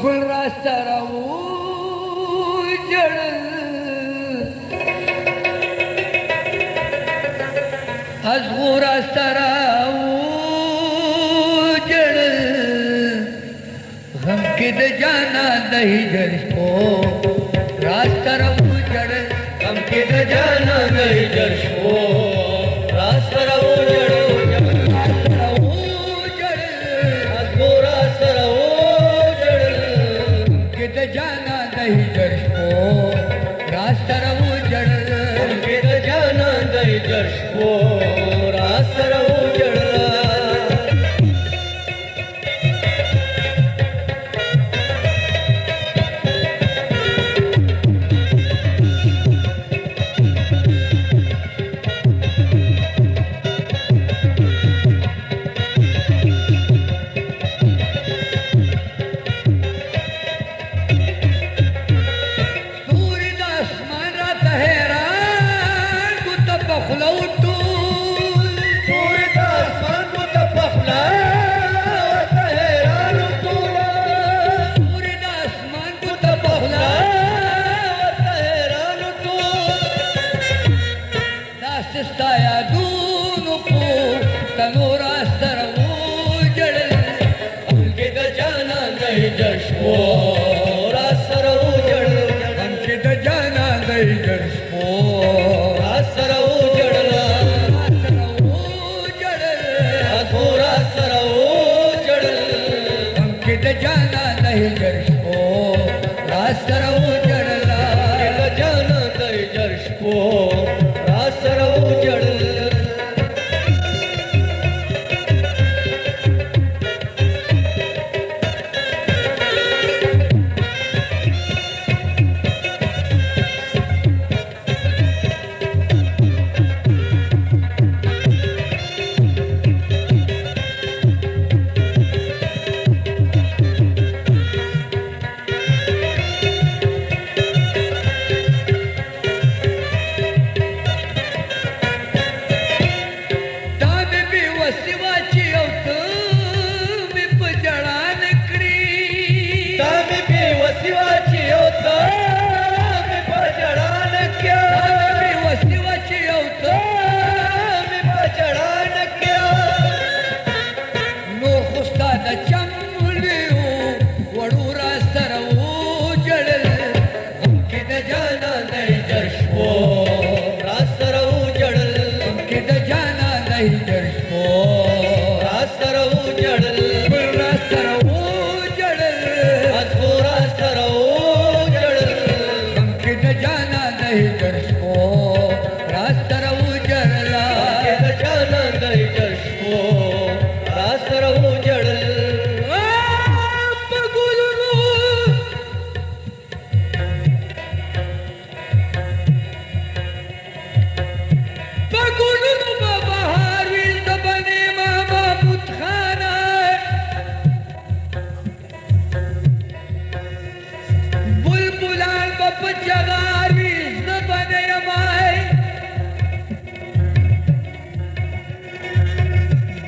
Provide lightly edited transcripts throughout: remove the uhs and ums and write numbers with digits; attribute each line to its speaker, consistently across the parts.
Speaker 1: گل راست راو جڑل از غو راست راو جڑل غم کے د جانا دہی جرشو راست راو جڑل
Speaker 2: غم کے د جانا دہی جرشو راست راو جڑل
Speaker 1: जाना दही जर्शो रास्त रवो जड़ल
Speaker 2: के जाना दही जर्शो रास्त रवो जड़ल
Speaker 1: سستایا دونو کو تنو راست رवो जड़ल
Speaker 2: हमके द जाना दही जर्शो रास्त रवो जड़ल
Speaker 1: हमके द जाना दही जर्शो
Speaker 2: रास्त रवो जड़ल रास्त रवो जड़ल
Speaker 1: हमके द जाना दही जर्शो रास्त रवो जड़ल
Speaker 2: द जाना दही जर्शो रास्त रवो जड़ल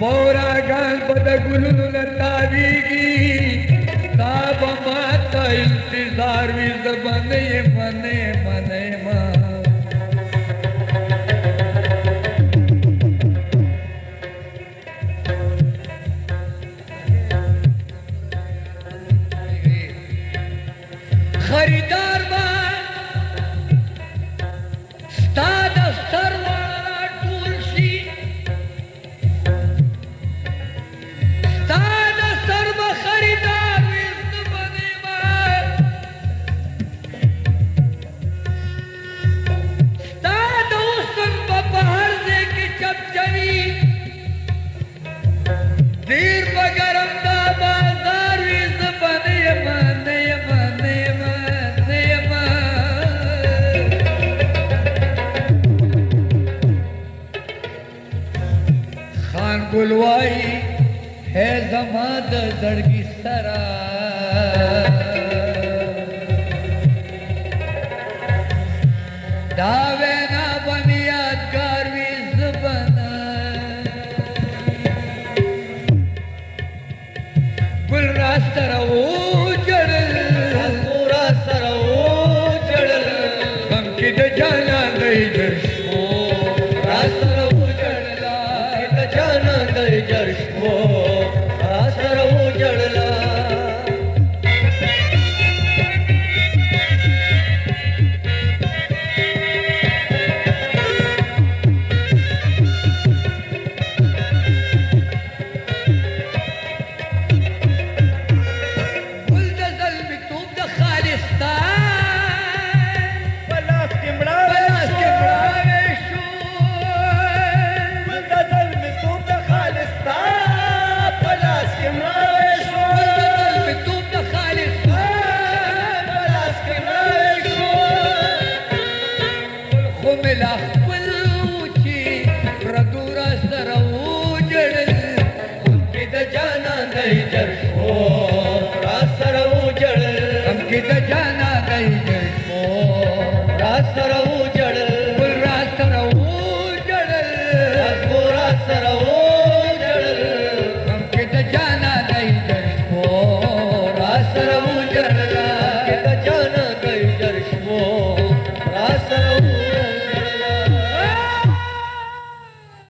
Speaker 1: बोरा गान बद गुलुल लतावीगी ताब माता इंतजार भी ज़बाने मने मने मां खरीदार बा स्ताद सरवारा टूलसी स्ताद सर्व खरीदार विष्ण बने स्ताद उसन बपहर दे की चपचवी देर बगरम दा बाजार विष्ण बने मने मने गुलवाई है जमाद दड़गी सरा दावे ना बनी यादगार भी ज़बाना गुल रास्ता रवो जड़ल
Speaker 2: नहीं जर्शो आसरऊ जड़ला
Speaker 1: जाना नहीं जड़ को रास रहूं जड़